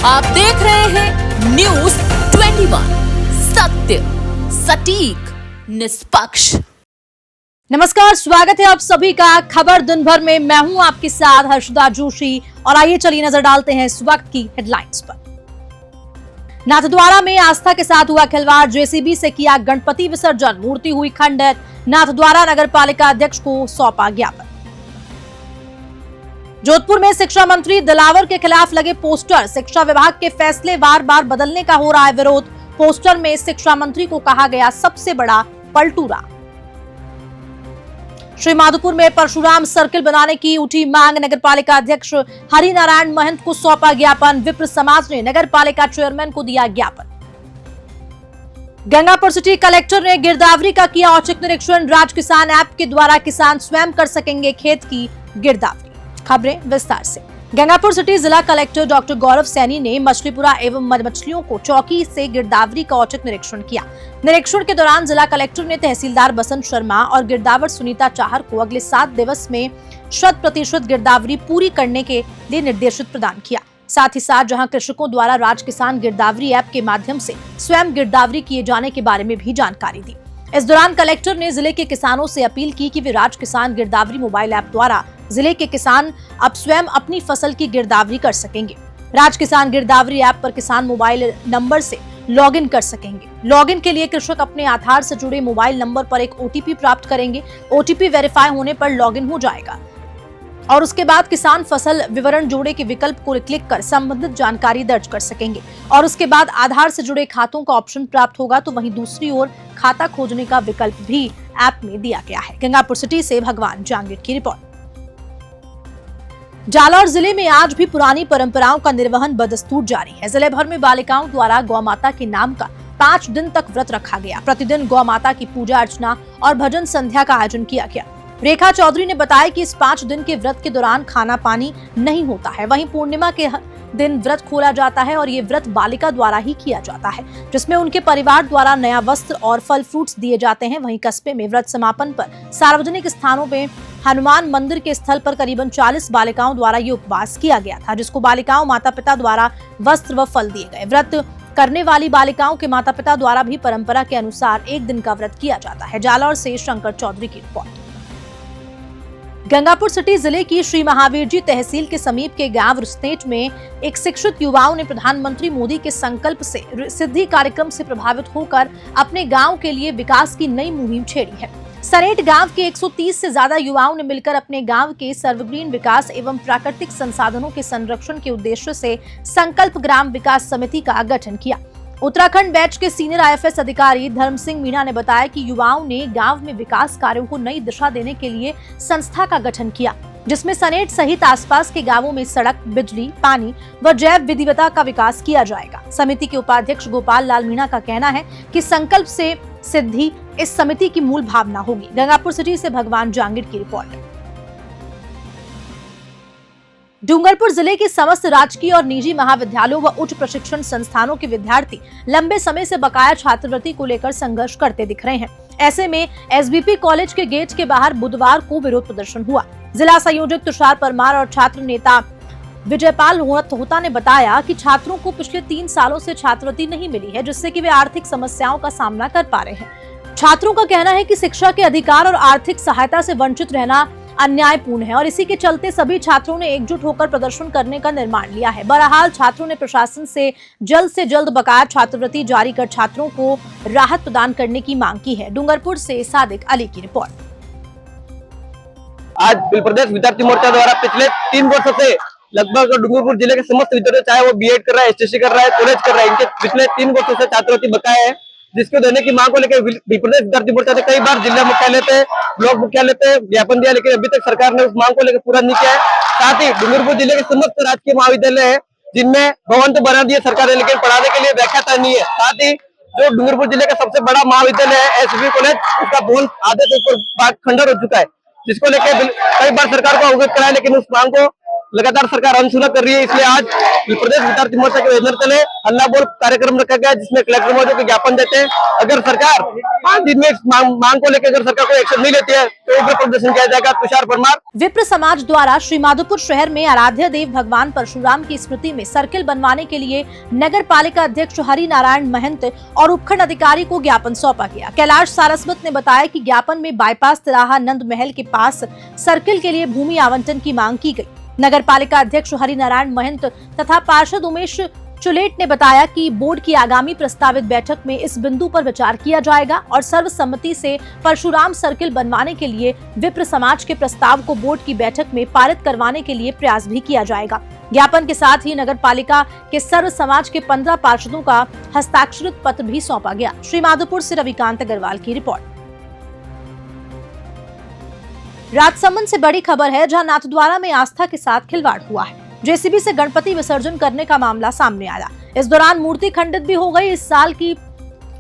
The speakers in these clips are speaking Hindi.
आप देख रहे हैं न्यूज 21, सत्य सटीक निष्पक्ष। नमस्कार, स्वागत है आप सभी का खबर दिन भर में। मैं हूं आपके साथ हर्षदा जोशी और आइए चलिए नजर डालते हैं इस वक्त की हेडलाइंस पर। नाथद्वारा में आस्था के साथ हुआ खिलवाड़, जेसीबी से किया गणपति विसर्जन, मूर्ति हुई खंडित, नाथद्वारा नगर पालिका अध्यक्ष को सौंपा ज्ञापन। जोधपुर में शिक्षा मंत्री दिलावर के खिलाफ लगे पोस्टर, शिक्षा विभाग के फैसले बार बार बदलने का हो रहा है विरोध। पोस्टर में शिक्षा मंत्री को कहा गया सबसे बड़ा पलटूरा। श्री माधोपुर में परशुराम सर्किल बनाने की उठी मांग, नगर पालिका अध्यक्ष हरिनारायण महंत को सौंपा ज्ञापन। विप्र समाज ने नगर पालिका चेयरमैन को दिया ज्ञापन। गंगापुर सिटी कलेक्टर ने गिरदावरी का किया औचक निरीक्षण, राज किसान ऐप के द्वारा किसान स्वयं कर सकेंगे खेत की गिरदावरी। खबरें विस्तार से। गंगापुर सिटी जिला कलेक्टर डॉक्टर गौरव सैनी ने मछलीपुरा एवं मधुमक्खियों को चौकी से गिरदावरी का औचक निरीक्षण किया। निरीक्षण के दौरान जिला कलेक्टर ने तहसीलदार बसंत शर्मा और गिरदावर सुनीता चाहर को अगले 7 दिवस में 100% गिरदावरी पूरी करने के लिए निर्देशित प्रदान किया। साथ ही साथ जहां कृषकों द्वारा राज किसान गिरदावरी ऐप के माध्यम से स्वयं गिरदावरी किए जाने के बारे में भी जानकारी दी। इस दौरान कलेक्टर ने जिले के किसानों से अपील की कि वे राज किसान गिरदावरी मोबाइल ऐप द्वारा जिले के किसान अब स्वयं अपनी फसल की गिरदावरी कर सकेंगे। राज किसान गिरदावरी ऐप पर किसान मोबाइल नंबर से लॉगिन कर सकेंगे। लॉगिन के लिए कृषक अपने आधार से जुड़े मोबाइल नंबर पर एक ओटीपी प्राप्त करेंगे। ओटीपी वेरीफाई होने पर लॉगिन हो जाएगा और उसके बाद किसान फसल विवरण जोड़े के विकल्प को क्लिक कर संबंधित जानकारी दर्ज कर सकेंगे और उसके बाद आधार से जुड़े खातों का ऑप्शन प्राप्त होगा। तो वहीं दूसरी ओर खाता खोजने का विकल्प भी ऐप में दिया गया है। गंगापुर सिटी से भगवान जांगीर की रिपोर्ट। जालौर जिले में आज भी पुरानी परंपराओं का निर्वहन बदस्तूर जारी है। जिले भर में बालिकाओं द्वारा गौ माता के नाम का 5 दिन तक व्रत रखा गया। प्रतिदिन गौ माता की पूजा अर्चना और भजन संध्या का आयोजन किया गया। रेखा चौधरी ने बताया कि इस 5 दिन के व्रत के दौरान खाना पानी नहीं होता है। वहीं पूर्णिमा के दिन व्रत खोला जाता है और ये व्रत बालिका द्वारा ही किया जाता है, जिसमें उनके परिवार द्वारा नया वस्त्र और फल फ्रूट्स दिए जाते हैं। वहीं कस्बे में व्रत समापन पर सार्वजनिक स्थानों में हनुमान मंदिर के स्थल पर करीबन 40 बालिकाओं द्वारा ये उपवास किया गया था, जिसको बालिकाओं माता पिता द्वारा वस्त्र व फल दिए गए। व्रत करने वाली बालिकाओं के माता पिता द्वारा भी परंपरा के अनुसार 1 दिन का व्रत किया जाता है। जालौर से शंकर चौधरी की रिपोर्ट। गंगापुर सिटी जिले की श्री महावीर जी तहसील के समीप के गांव रुस्तेट में एक शिक्षित युवाओं ने प्रधानमंत्री मोदी के संकल्प से सिद्धि कार्यक्रम से प्रभावित होकर अपने गांव के लिए विकास की नई मुहिम छेड़ी है। सरेट गांव के 130 से ज्यादा युवाओं ने मिलकर अपने गांव के सर्वग्रीन विकास एवं प्राकृतिक संसाधनों के संरक्षण के उद्देश्य से संकल्प ग्राम विकास समिति का गठन किया। उत्तराखंड बैच के सीनियर आईएफएस अधिकारी धर्म सिंह मीणा ने बताया कि युवाओं ने गांव में विकास कार्यों को नई दिशा देने के लिए संस्था का गठन किया, जिसमें सनेट सहित आसपास के गांवों में सड़क, बिजली, पानी व जैव विविधता का विकास किया जाएगा। समिति के उपाध्यक्ष गोपाल लाल मीणा का कहना है कि संकल्प से सिद्धि इस समिति की मूल भावना होगी। गंगापुर सिटी से भगवान जांगीर की रिपोर्ट। डूंगरपुर जिले के समस्त राजकीय और निजी महाविद्यालयों व उच्च प्रशिक्षण संस्थानों के विद्यार्थी लंबे समय से बकाया छात्रवृत्ति को लेकर संघर्ष करते दिख रहे हैं। ऐसे में एसबीपी कॉलेज के गेट के बाहर बुधवार को विरोध प्रदर्शन हुआ। जिला संयोजक तुषार परमार और छात्र नेता विजयपाल होता ने बताया कि छात्रों को पिछले 3 सालों से छात्रवृत्ति नहीं मिली है, जिससे कि वे आर्थिक समस्याओं का सामना कर पा रहे हैं। छात्रों का कहना है कि शिक्षा के अधिकार और आर्थिक सहायता से वंचित रहना अन्यायपूर्ण है और इसी के चलते सभी छात्रों ने एकजुट होकर प्रदर्शन करने का निर्णय लिया है। बहरहाल छात्रों ने प्रशासन से जल्द बकाया छात्रवृत्ति जारी कर छात्रों को राहत प्रदान करने की मांग की है। डूंगरपुर से सादिक अली की रिपोर्ट। आज प्रदेश विद्यार्थी मोर्चा द्वारा पिछले 3 वर्षों से लगभग डूंगरपुर जिले के समस्त विद्यार्थी, चाहे वो बीएड कर रहा है, एसटीसी कर रहा है, कॉलेज कर रहा है, इनके पिछले 3 वर्षों से छात्रवृत्ति बकाया है, जिसको देने की मांग को लेकर प्रदेश विद्यार्थी मोर्चा ने कई बार जिला मुख्यालय पे, ब्लॉक मुख्यालय पे ज्ञापन दिया, लेकिन अभी तक सरकार ने उस मांग को लेकर पूरा नहीं किया है। साथ ही डूंगरपुर जिले के समस्त राजकीय महाविद्यालय है जिनमें भवन तो बना दिए सरकार ने, लेकिन पढ़ाने के लिए व्याख्याता नहीं है। साथ ही जो डूंगरपुर जिले का सबसे बड़ा महाविद्यालय है एसबी कॉलेज, उसका भवन आधे से ऊपर खंडर हो चुका है, जिसको लेकर कई बार सरकार को अवगत कराया, लेकिन उस मांग को लगातार सरकार अनसुना कर रही है, इसलिए आज प्रदेश विद्यार्थी मोर्चा के बैनर तले हल्ला बोल कार्यक्रम रखा गया, जिसमें कलेक्टर महोदय को ज्ञापन देते हैं। अगर सरकार 5 दिन में इस मांग को लेकर अगर सरकार कोई एक्शन नहीं लेती है तो उग्र प्रदर्शन किया जाएगा। तुषार परमार। विप्र समाज द्वारा श्री माधोपुर शहर में आराध्य देव भगवान परशुराम की स्मृति में सर्किल बनवाने के लिए नगर पालिका अध्यक्ष हरि नारायण महंत और उपखंड अधिकारी को ज्ञापन सौंपा गया। कैलाश सारस्वत ने बताया कि ज्ञापन में बाईपास तिराहा नंद महल के पास सर्किल के लिए भूमि आवंटन की मांग की गई। नगर पालिका अध्यक्ष हरि नारायण महंत तथा पार्षद उमेश चुलेट ने बताया कि बोर्ड की आगामी प्रस्तावित बैठक में इस बिंदु पर विचार किया जाएगा और सर्वसम्मति से परशुराम सर्किल बनवाने के लिए विप्र समाज के प्रस्ताव को बोर्ड की बैठक में पारित करवाने के लिए प्रयास भी किया जाएगा। ज्ञापन के साथ ही नगर पालिका के सर्व समाज के 15 पार्षदों का हस्ताक्षरित पत्र भी सौंपा गया। श्री माधोपुर से रविकांत अग्रवाल की रिपोर्ट। राजसमंद से बड़ी खबर है, जहां नाथद्वारा में आस्था के साथ खिलवाड़ हुआ है। जेसीबी से गणपति विसर्जन करने का मामला सामने आया। इस दौरान मूर्ति खंडित भी हो गई। इस साल की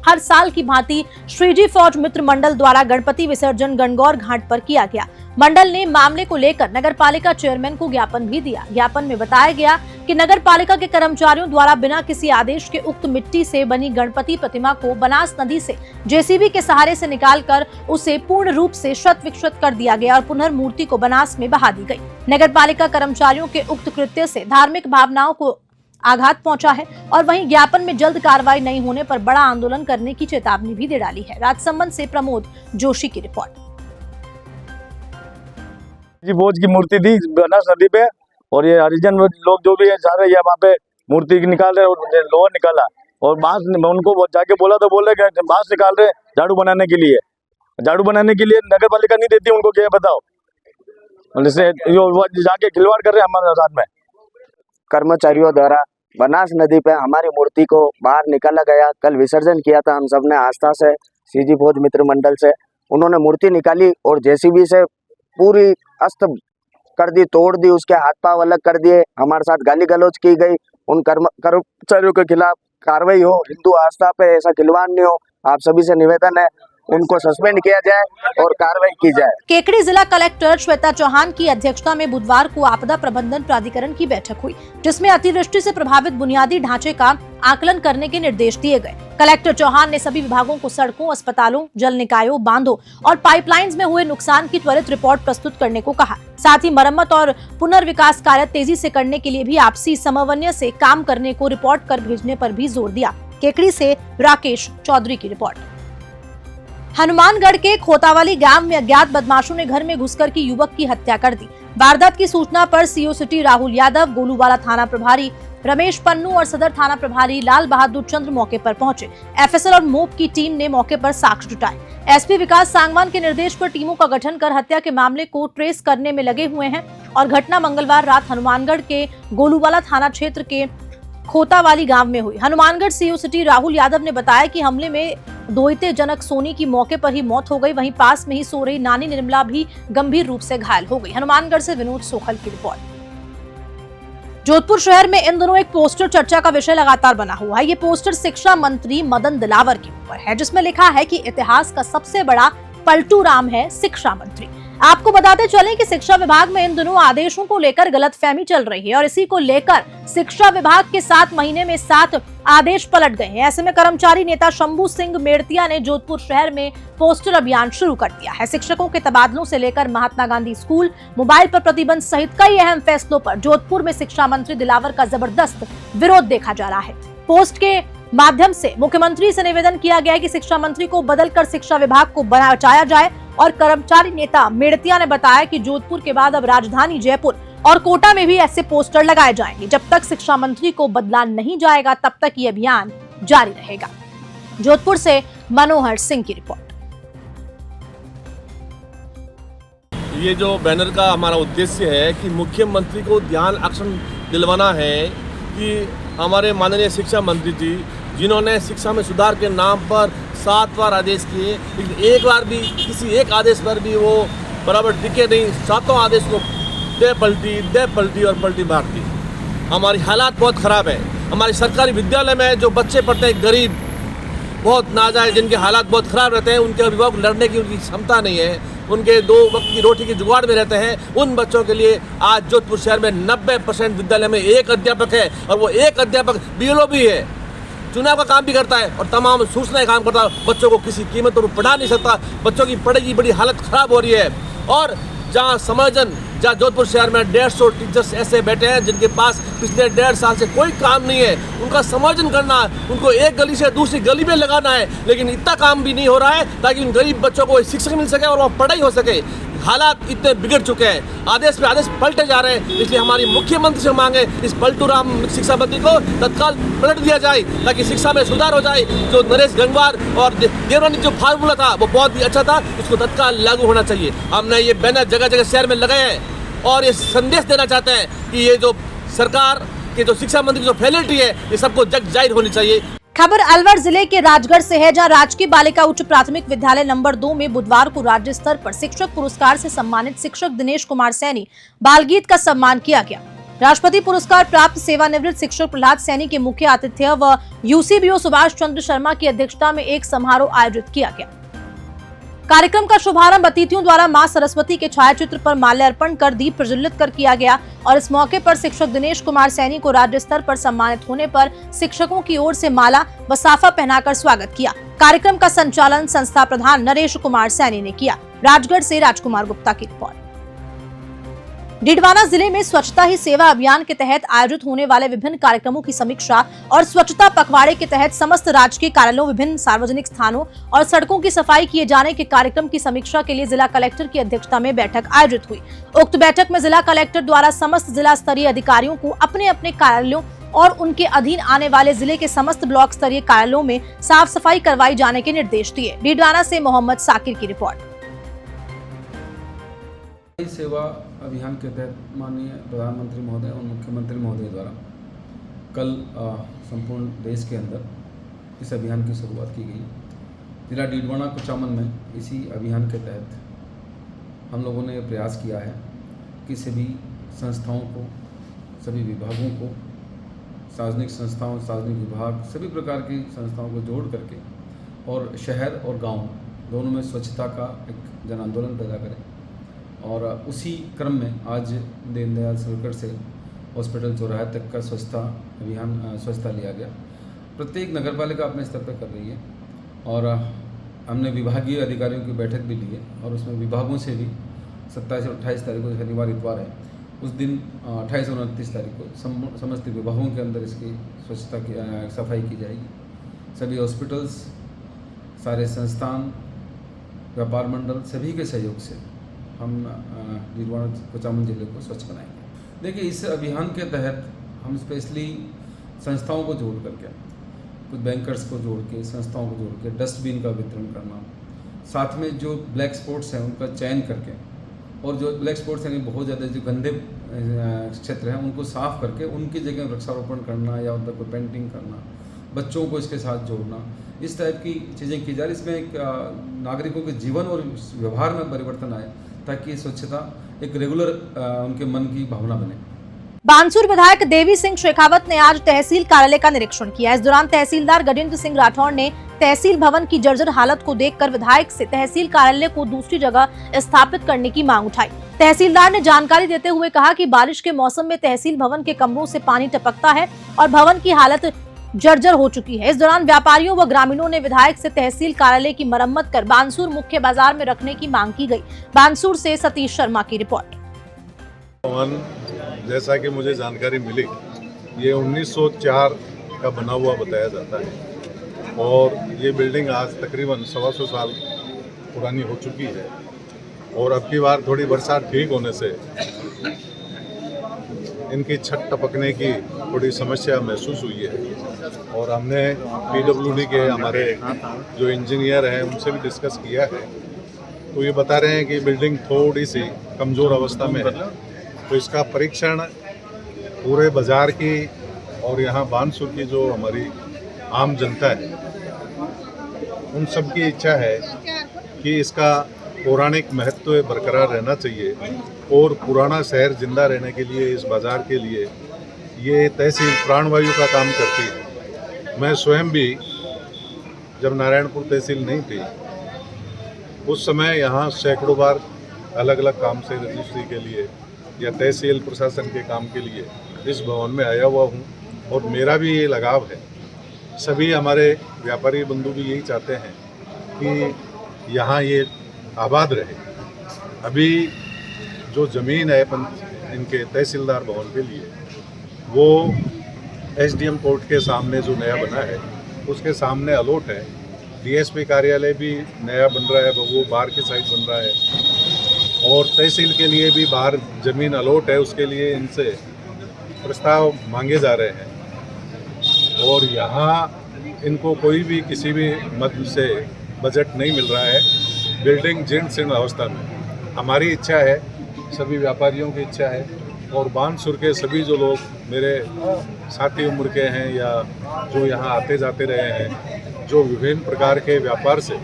हर साल की भांति श्रीजी फौज मित्र मंडल द्वारा गणपति विसर्जन गणगौर घाट पर किया गया। मंडल ने मामले को लेकर नगर पालिका चेयरमैन को ज्ञापन भी दिया। ज्ञापन में बताया गया कि नगर पालिका के कर्मचारियों द्वारा बिना किसी आदेश के उक्त मिट्टी से बनी गणपति प्रतिमा को बनास नदी से जेसीबी के सहारे से निकालकर उसे पूर्ण रूप से शत विक्षत कर दिया गया और पुनर्मूर्ति को बनास में बहा दी गई। नगर पालिका कर्मचारियों के उक्त कृत्य से धार्मिक भावनाओं को आघात पहुंचा है और वहीं ज्ञापन में जल्द कार्रवाई नहीं होने पर बड़ा आंदोलन करने की चेतावनी भी दे डाली है। राजसमंद से प्रमोद जोशी की रिपोर्ट। जी भोज की मूर्ति थी बनास नदी पे और ये हरिजन लोग जो भी है जा रहे हैं वहाँ पे मूर्ति निकाल रहे और लोहा निकाला और बांस उनको जाके बोला तो बोले कि बांस निकाल रहे झाड़ू बनाने के लिए। झाड़ू बनाने के लिए नगर पालिका नहीं देती उनको, क्या बताओ। जैसे जाके खिलवाड़ कर रहे हैं हमारे साथ में। कर्मचारियों द्वारा बनास नदी पे हमारी मूर्ति को बाहर निकाला गया। कल विसर्जन किया था हम सबने आस्था से, सीजी फौज मित्र मंडल से। उन्होंने मूर्ति निकाली और जेसीबी से पूरी अस्त कर दी, तोड़ दी, उसके हाथ पांव अलग कर दिए। हमारे साथ गाली गलौज की गई। उन कर्मचारियों के खिलाफ कार्रवाई हो, हिंदू आस्था पे ऐसा खिलवाड़ नहीं हो। आप सभी से निवेदन है उनको सस्पेंड किया जाए और कार्रवाई की जाए। केकड़ी जिला कलेक्टर श्वेता चौहान की अध्यक्षता में बुधवार को आपदा प्रबंधन प्राधिकरण की बैठक हुई, जिसमें अतिवृष्टि से प्रभावित बुनियादी ढांचे का आकलन करने के निर्देश दिए गए। कलेक्टर चौहान ने सभी विभागों को सड़कों, अस्पतालों, जल निकायों, बांधों और पाइपलाइंस में हुए नुकसान की त्वरित रिपोर्ट प्रस्तुत करने को कहा। साथ ही मरम्मत और पुनर्विकास कार्य तेजी से करने के लिए भी आपसी समन्वय से काम करने को रिपोर्ट कर भेजने पर भी जोर दिया। केकड़ी से राकेश चौधरी की रिपोर्ट। हनुमानगढ़ के खोतावाली गांव में अज्ञात बदमाशों ने घर में घुसकर की युवक की हत्या कर दी। वारदात की सूचना पर सीओ सिटी राहुल यादव, गोलूवाला थाना प्रभारी रमेश पन्नू और सदर थाना प्रभारी लाल बहादुर चंद्र मौके पर पहुंचे। एफएसएल और मोप की टीम ने मौके पर साक्ष्य जुटाए। एसपी विकास सांगवान के निर्देश पर टीमों का गठन कर हत्या के मामले को ट्रेस करने में लगे हुए हैं और घटना मंगलवार रात हनुमानगढ़ के गोलूवाला थाना क्षेत्र के खोतावाली गांव में हुई। हनुमानगढ़ सीओ सिटी राहुल यादव ने बताया कि हमले में दोहिते जनक सोनी की मौके पर ही मौत हो गई, वहीं पास में ही सो रही नानी निर्मला भी गंभीर रूप से घायल हो गई। हनुमानगढ़ से विनोद सोखल की रिपोर्ट। जोधपुर शहर में इन दिनों एक पोस्टर चर्चा का विषय लगातार बना हुआ है। ये पोस्टर शिक्षा मंत्री मदन दिलावर के ऊपर है, जिसमें लिखा है कि इतिहास का सबसे बड़ा पलटू राम है शिक्षा मंत्री। आपको बताते चलें कि शिक्षा विभाग में इन दिनों आदेशों को लेकर गलतफहमी चल रही है और इसी को लेकर शिक्षा विभाग के 7 महीने में 7 आदेश पलट गए हैं। ऐसे में कर्मचारी नेता शंभू सिंह मेड़तिया ने जोधपुर शहर में पोस्टर अभियान शुरू कर दिया है। शिक्षकों के तबादलों से लेकर महात्मा गांधी स्कूल, मोबाइल पर प्रतिबंध सहित कई अहम फैसलों पर जोधपुर में शिक्षा मंत्री दिलावर का जबरदस्त विरोध देखा जा रहा है। पोस्ट के माध्यम से मुख्यमंत्री से निवेदन किया गया है कि शिक्षा मंत्री को बदलकर शिक्षा विभाग को बचाया जाए और कर्मचारी नेता मेड़तिया ने बताया कि जोधपुर के बाद अब राजधानी जयपुर और कोटा में भी ऐसे पोस्टर लगाए जाएंगे। जब तक शिक्षा मंत्री को बदला नहीं जाएगा तब तक ये अभियान जारी रहेगा। जोधपुर से मनोहर सिंह की रिपोर्ट। ये जो बैनर का हमारा उद्देश्य है कि मुख्यमंत्री को ध्यान आकर्षण दिलवाना है कि हमारे माननीय शिक्षा मंत्री जी, जिन्होंने शिक्षा में सुधार के नाम पर 7 बार आदेश किए, लेकिन एक बार भी किसी एक आदेश पर भी वो बराबर टिके नहीं। 7 आदेश को दे पलटी और पलटी मार दी। हमारी हालात बहुत ख़राब है। हमारे सरकारी विद्यालय में जो बच्चे पढ़ते हैं गरीब, बहुत नाजायज, जिनके हालात बहुत ख़राब रहते हैं, उनके अभिभावक लड़ने की उनकी क्षमता नहीं है। उनके 2 वक्त की रोटी की जुगाड़ में रहते हैं, उन बच्चों के लिए आज जोधपुर शहर में 90% विद्यालय में एक अध्यापक है और वो एक अध्यापक BLO भी है, चुनाव का काम भी करता है और तमाम सूचना काम करता है। बच्चों को किसी कीमत पर पढ़ा नहीं सकता, बच्चों की पढ़ाई की बड़ी हालत खराब हो रही है। और जहाँ जहाँ जोधपुर शहर में 150 टीचर्स ऐसे बैठे हैं जिनके पास पिछले 1.5 साल से कोई काम नहीं है, उनका समायोजन करना है, उनको एक गली से दूसरी गली में लगाना है, लेकिन इतना काम भी नहीं हो रहा है ताकि उन गरीब बच्चों को शिक्षक मिल सके और वहाँ पढ़ाई हो सके। हालात इतने बिगड़ चुके हैं, आदेश पे आदेश पलटे जा रहे हैं, इसलिए हमारी मुख्यमंत्री से मांगे इस पलटूराम शिक्षा मंत्री को तत्काल पलट दिया जाए ताकि शिक्षा में सुधार हो जाए। जो नरेश गंगवार और देवरानी जो फार्मूला था वो बहुत ही अच्छा था, उसको तत्काल लागू होना चाहिए। हमने ये बैनर जगह जगह शहर में लगाए हैं और ये संदेश देना चाहते हैं कि ये जो सरकार के जो शिक्षा मंत्री की जो फेलिटी है ये सबको जग जाहिर होनी चाहिए। खबर अलवर जिले के राजगढ़ से है, जहां राजकीय बालिका उच्च प्राथमिक विद्यालय नंबर 2 में बुधवार को राज्य स्तर पर शिक्षक पुरस्कार से सम्मानित शिक्षक दिनेश कुमार सैनी बाल गीत का सम्मान किया गया। राष्ट्रपति पुरस्कार प्राप्त सेवानिवृत्त शिक्षक प्रहलाद सैनी के मुख्य आतिथ्य व UCBO सुभाष चंद्र शर्मा की अध्यक्षता में एक समारोह आयोजित किया गया। कार्यक्रम का शुभारंभ अतिथियों द्वारा मां सरस्वती के छायाचित्र पर माल्यार्पण कर दीप प्रज्वलित कर किया गया और इस मौके पर शिक्षक दिनेश कुमार सैनी को राज्य स्तर पर सम्मानित होने पर शिक्षकों की ओर से माला व साफा पहनाकर स्वागत किया। कार्यक्रम का संचालन संस्था प्रधान नरेश कुमार सैनी ने किया। राजगढ़ से राजकुमार गुप्ता की रिपोर्ट। डीडवाना जिले में स्वच्छता ही सेवा अभियान के तहत आयोजित होने वाले विभिन्न कार्यक्रमों की समीक्षा और स्वच्छता पखवाड़े के तहत समस्त राजकीय कार्यालयों, विभिन्न सार्वजनिक स्थानों और सड़कों की सफाई किए जाने के कार्यक्रम की समीक्षा के लिए जिला कलेक्टर की अध्यक्षता में बैठक आयोजित हुई। उक्त बैठक में जिला कलेक्टर द्वारा समस्त जिला स्तरीय अधिकारियों को अपने अपने कार्यालयों और उनके अधीन आने वाले जिले के समस्त ब्लॉक स्तरीय कार्यालयों में साफ सफाई करवाई जाने के निर्देश दिए। डीडवाना से मोहम्मद साकिर की रिपोर्ट। सेवा अभियान के तहत माननीय प्रधानमंत्री महोदय और मुख्यमंत्री महोदय द्वारा कल संपूर्ण देश के अंदर इस अभियान की शुरुआत की गई। जिला डीडवाना कुचामन में इसी अभियान के तहत हम लोगों ने प्रयास किया है कि सभी संस्थाओं को, सभी विभागों को, सार्वजनिक संस्थाओं, सार्वजनिक विभाग, सभी प्रकार की संस्थाओं को जोड़ करके और शहर और गाँव दोनों में स्वच्छता का एक जन आंदोलन पैदा करें। और उसी क्रम में आज दीनदयाल सर्कल से हॉस्पिटल चौराहे तक का स्वच्छता अभियान, स्वच्छता लिया गया। प्रत्येक नगरपालिका अपने स्तर पर कर रही है और हमने विभागीय अधिकारियों की बैठक भी ली है और उसमें विभागों से भी 27 और 28 तारीख को, शनिवार इतवार है, उस दिन 28 और 29 तारीख को समस्त विभागों के अंदर इसकी स्वच्छता की सफाई की जाएगी। सभी हॉस्पिटल्स, सारे संस्थान, व्यापार मंडल सभी के सहयोग से हम डीडवाना कुचामन जिले को स्वच्छ बनाएंगे। देखिए, इस अभियान के तहत हम स्पेशली संस्थाओं को जोड़ करके, कुछ बैंकर्स को जोड़ के, संस्थाओं को जोड़ के डस्टबिन का वितरण करना, साथ में जो ब्लैक स्पॉट्स हैं उनका चयन करके, और जो ब्लैक स्पॉट्स यानी बहुत ज़्यादा जो गंदे क्षेत्र हैं उनको साफ करके उनकी जगह वृक्षारोपण करना या उन पर कोई पेंटिंग करना, बच्चों को इसके साथ जोड़ना, इस टाइप की चीज़ें की जा रही। इसमें एक नागरिकों के जीवन और व्यवहार में परिवर्तन आए ताकि स्वच्छता एक रेगुलर उनके मन की भावना बने। बानसूर विधायक देवी सिंह शेखावत ने आज तहसील कार्यालय का निरीक्षण किया। इस दौरान तहसीलदार गजेंद्र सिंह राठौर ने तहसील भवन की जर्जर हालत को देखकर विधायक से तहसील कार्यालय को दूसरी जगह स्थापित करने की मांग उठाई। तहसीलदार ने जानकारी देते हुए कहा कि बारिश के मौसम में तहसील भवन के कमरों से पानी टपकता है और भवन की हालत जर्जर हो चुकी है। इस दौरान व्यापारियों व ग्रामीणों ने विधायक से तहसील कार्यालय की मरम्मत कर बानसूर मुख्य बाजार में रखने की मांग की गई। बानसूर से सतीश शर्मा की रिपोर्ट। भवन, जैसा कि मुझे जानकारी मिली, ये 1904 का बना हुआ बताया जाता है और ये बिल्डिंग आज तकरीबन 125 साल पुरानी हो चुकी है और अब की बार थोड़ी बरसात ठीक होने से इनकी छत टपकने की थोड़ी समस्या महसूस हुई है और हमने PWD के हमारे जो इंजीनियर हैं उनसे भी डिस्कस किया है, तो ये बता रहे हैं कि बिल्डिंग थोड़ी सी कमज़ोर अवस्था में है। तो इसका परीक्षण पूरे बाज़ार की और यहाँ बानसूर की जो हमारी आम जनता है उन सब की इच्छा है कि इसका पौराणिक महत्व बरकरार रहना चाहिए और पुराना शहर जिंदा रहने के लिए, इस बाज़ार के लिए ये तहसील प्राणवायु का काम करती है। मैं स्वयं भी जब नारायणपुर तहसील नहीं थी उस समय यहाँ सैकड़ों बार अलग अलग काम से रजिस्ट्री के लिए या तहसील प्रशासन के काम के लिए इस भवन में आया हुआ हूँ और मेरा भी ये लगाव है। सभी हमारे व्यापारी बंधु भी यही चाहते हैं कि यहाँ ये आबाद रहे। अभी जो ज़मीन है इनके तहसीलदार भवन के लिए वो एसडीएम कोर्ट के सामने जो नया बना है उसके सामने अलॉट है। डीएसपी कार्यालय भी नया बन रहा है, वो बाहर की साइड बन रहा है और तहसील के लिए भी बाहर ज़मीन अलॉट है, उसके लिए इनसे प्रस्ताव मांगे जा रहे हैं और यहाँ इनको कोई भी किसी भी मद से बजट नहीं मिल रहा है। बिल्डिंग जीर्ण शीर्ण अवस्था में। हमारी इच्छा है, सभी व्यापारियों की इच्छा है और बानसूर के सभी जो लोग मेरे साथी उम्र के हैं या जो यहाँ आते जाते रहे हैं, जो विभिन्न प्रकार के व्यापार से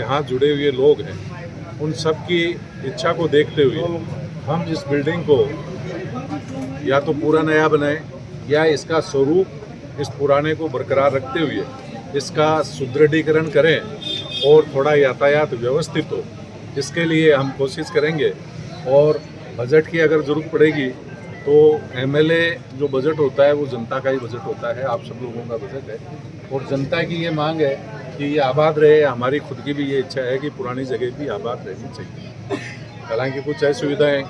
यहाँ जुड़े हुए लोग हैं, उन सब की इच्छा को देखते हुए हम इस बिल्डिंग को या तो पूरा नया बनाएं या इसका स्वरूप इस पुराने को बरकरार रखते हुए इसका सुदृढ़ीकरण करें और थोड़ा यातायात व्यवस्थित हो। इसके लिए हम कोशिश करेंगे और बजट की अगर ज़रूरत पड़ेगी तो एमएलए जो बजट होता है वो जनता का ही बजट होता है, आप सब लोगों का बजट है और जनता की ये मांग है कि ये आबाद रहे। हमारी खुद की भी ये इच्छा है कि पुरानी जगह भी आबाद रहनी चाहिए। हालांकि कुछ असुविधाएं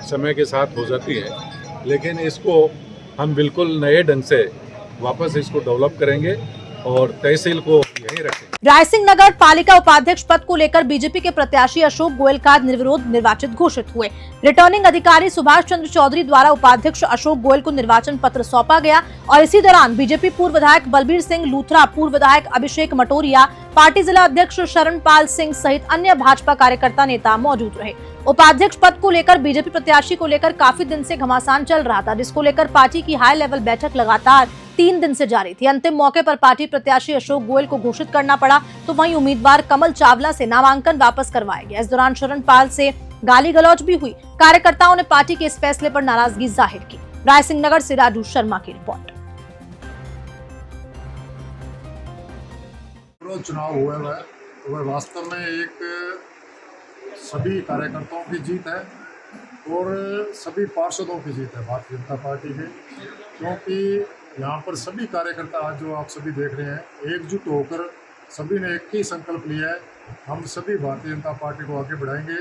समय के साथ हो जाती हैं, लेकिन इसको हम बिल्कुल नए ढंग से वापस इसको डेवलप करेंगे और तहसील को यहीं रखेंगे। रायसिंह नगर पालिका उपाध्यक्ष पद को लेकर बीजेपी के प्रत्याशी अशोक गोयल का निर्विरोध निर्वाचित घोषित हुए। रिटर्निंग अधिकारी सुभाष चंद्र चौधरी द्वारा उपाध्यक्ष अशोक गोयल को निर्वाचन पत्र सौंपा गया और इसी दौरान बीजेपी पूर्व विधायक बलबीर सिंह लूथरा, पूर्व विधायक अभिषेक मटोरिया, पार्टी जिला अध्यक्ष शरणपाल सिंह सहित अन्य भाजपा कार्यकर्ता नेता मौजूद रहे। उपाध्यक्ष पद को लेकर बीजेपी प्रत्याशी को लेकर काफी दिन से घमासान चल रहा था, जिसको लेकर पार्टी की हाई लेवल बैठक लगातार 3 दिन से जारी थी। अंतिम मौके पर पार्टी प्रत्याशी अशोक गोयल को घोषित करना पड़ा, तो वहीं उम्मीदवार कमल चावला से नामांकन वापस करवाया गया। इस दौरान शरणपाल से गाली गलौज भी हुई। कार्यकर्ताओं ने पार्टी के इस फैसले पर नाराजगी जाहिर की। रायसिंह नगर से राजू शर्मा की रिपोर्ट। चुनाव हुए वह वास्तव में एक सभी कार्यकर्ताओं की जीत है और सभी पार्षदों की जीत है भारतीय जनता पार्टी की, क्योंकि यहाँ पर सभी कार्यकर्ता जो आप सभी देख रहे हैं एकजुट होकर सभी ने एक ही संकल्प लिया है, हम सभी भारतीय जनता पार्टी को आगे बढ़ाएंगे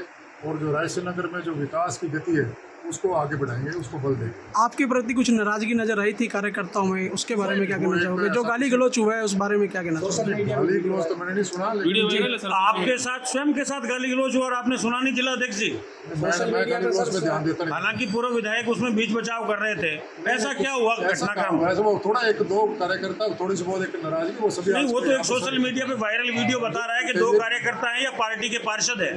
और जो रायसिंह नगर में जो विकास की गति है उसको आगे बढ़ाएंगे, उसको बल देंगे। आपके प्रति कुछ नाराजगी नजर आई थी कार्यकर्ताओं में, उसके बारे में क्या कहना चाहोगे? जो गाली गलौज हुआ है उस बारे में क्या कहना चाहोगे? गाली गलौज तो मैंने नहीं सुना, लेकिन आपके साथ स्वयं के साथ गाली गलौज हुआ और आपने सुना नहीं जिला अध्यक्ष जी? मैं गाली गलौज पे ध्यान देता नहीं। हालांकि पूर्व विधायक उसमें बीच बचाव कर रहे थे, ऐसा क्या हुआ घटनाक्रम? वैसे वो थोड़ा एक दो कार्यकर्ता थोड़ी सी बहुत एक नाराजगी वो सभी नहीं, वो तो एक सोशल मीडिया पे वायरल वीडियो बता रहा है कि 2 कार्यकर्ता हैं या पार्टी के पार्षद है।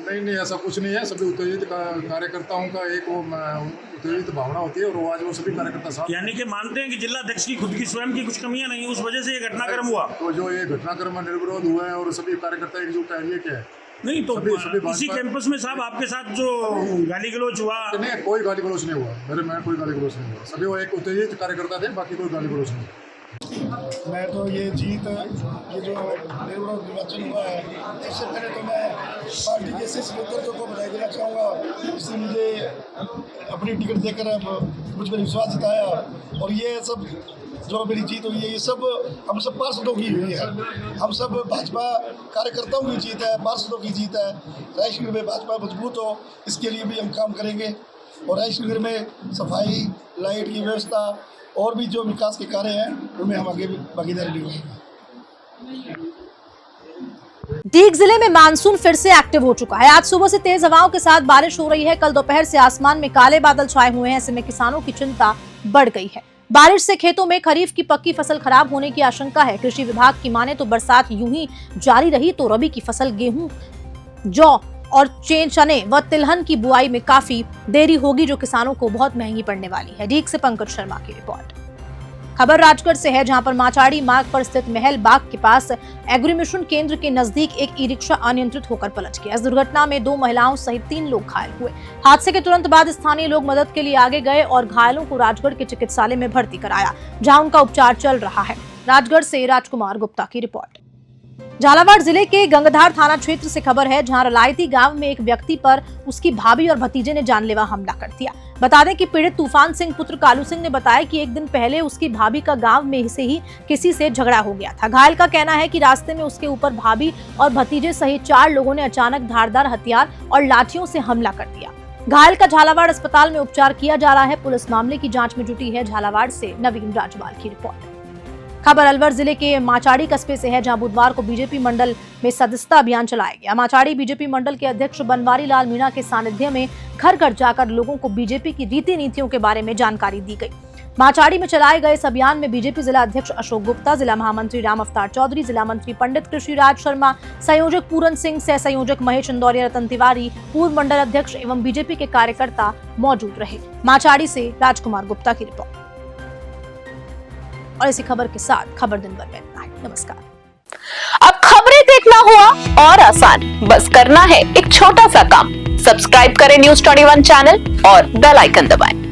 नहीं, ऐसा कुछ नहीं है। सभी उत्तेजित कार्यकर्ताओं का एक वो उत्तेजित भावना होती है और वो आज वो सभी कार्यकर्ता साथ। यानी कि मानते हैं कि जिला अध्यक्ष की खुद की स्वयं की कुछ कमियां नहीं, उस वजह से ये घटनाक्रम हुआ। तो जो ये घटनाक्रम निर्विरोध हुआ है और सभी कार्यकर्ता एकजुट है, ये क्या है? नहीं तो इसी कैंपस में साहब आपके साथ जो गाली गलौज हुआ? नहीं, कोई गाली गलौज नहीं हुआ मैं कोई गाली गलौज नहीं हुआ। सभी वो एक उत्तेजित कार्यकर्ता थे, बाकी कोई गाली गलौज नहीं हुआ। मैं तो ये जीत ये जो निर्विरोध निर्वाचन हुआ है, सबसे पहले तो मैं पार्टी के शीर्ष नेतृत्व को बधाई देना चाहूँगा, इसने मुझे अपनी टिकट देकर मुझ पर विश्वास जताया और ये सब जो मेरी जीत हुई है ये सब हम सब पार्षदों की हुई है। हम सब भाजपा कार्यकर्ताओं की जीत है, पार्षदों की जीत है। रायसिंह नगर में भाजपा मजबूत हो, इसके लिए भी हम काम करेंगे और रायसिंह नगर में सफाई, लाइट की व्यवस्था और भी जो विकास के कार्य हैं उनमें हम आगे भी भागीदारी निभाएंगे। दीग जिले में मानसून फिर से एक्टिव हो चुका है। आज सुबह से तेज हवाओं के साथ बारिश हो रही है। कल दोपहर से आसमान में काले बादल छाए हुए हैं। ऐसे में किसानों की चिंता बढ़ गई है। बारिश से खेतों में खरीफ की पक्की फसल खराब होने की आशंका है। कृषि विभाग की माने तो बरसात यूं ही जारी रही तो रबी की फसल गेहूं, जौ और चने व तिलहन की बुआई में काफी देरी होगी, जो किसानों को बहुत महंगी पड़ने वाली है। डीग से पंकज शर्मा की रिपोर्ट। खबर राजगढ़ से है, जहां पर माचाड़ी मार्ग पर स्थित महल बाग के पास एग्रीमिशन केंद्र के नजदीक एक ई रिक्शा अनियंत्रित होकर पलट गया। इस दुर्घटना में 2 महिलाओं सहित 3 लोग घायल हुए। हादसे के तुरंत बाद स्थानीय लोग मदद के लिए आगे गए और घायलों को राजगढ़ के चिकित्सालय में भर्ती कराया, जहां उनका उपचार चल रहा है। राजगढ़ से राजकुमार गुप्ता की रिपोर्ट। झालावाड़ जिले के गंगाधार थाना क्षेत्र से खबर है, जहां रलायती गांव में एक व्यक्ति पर उसकी भाभी और भतीजे ने जानलेवा हमला कर दिया। बता दें कि पीड़ित तूफान सिंह पुत्र कालू सिंह ने बताया कि एक दिन पहले उसकी भाभी का गांव में से ही किसी से झगड़ा हो गया था। घायल का कहना है कि रास्ते में उसके ऊपर भाभी और भतीजे सहित 4 लोगों ने अचानक धारदार हथियार और लाठियों से हमला कर दिया। घायल का झालावाड़ अस्पताल में उपचार किया जा रहा है। पुलिस मामले की जांच में जुटी है। झालावाड़ से नवीन राजवाल की रिपोर्ट। खबर अलवर जिले के माचाड़ी कस्बे से है, जहां बुधवार को बीजेपी मंडल में सदस्यता अभियान चलाया गया। माचाड़ी बीजेपी मंडल के अध्यक्ष बनवारी लाल मीणा के सानिध्य में घर घर जाकर लोगों को बीजेपी की रीति नीतियों के बारे में जानकारी दी गई। माचाड़ी में चलाए गए इस अभियान में बीजेपी जिला अध्यक्ष अशोक गुप्ता, जिला महामंत्री राम अवतार चौधरी, जिला मंत्री पंडित कृषिराज शर्मा, संयोजक पूरन सिंह, सह संयोजक महेश इंदौरिया, रतन तिवारी, पूर्व मंडल अध्यक्ष एवं बीजेपी के कार्यकर्ता मौजूद रहे। माचाड़ी से राजकुमार गुप्ता की रिपोर्ट। और इसी खबर के साथ खबर दिन भर में इतना ही। नमस्कार। अब खबरें देखना हुआ और आसान, बस करना है एक छोटा सा काम। सब्सक्राइब करें न्यूज़ 21 चैनल और बेल आइकन दबाएं।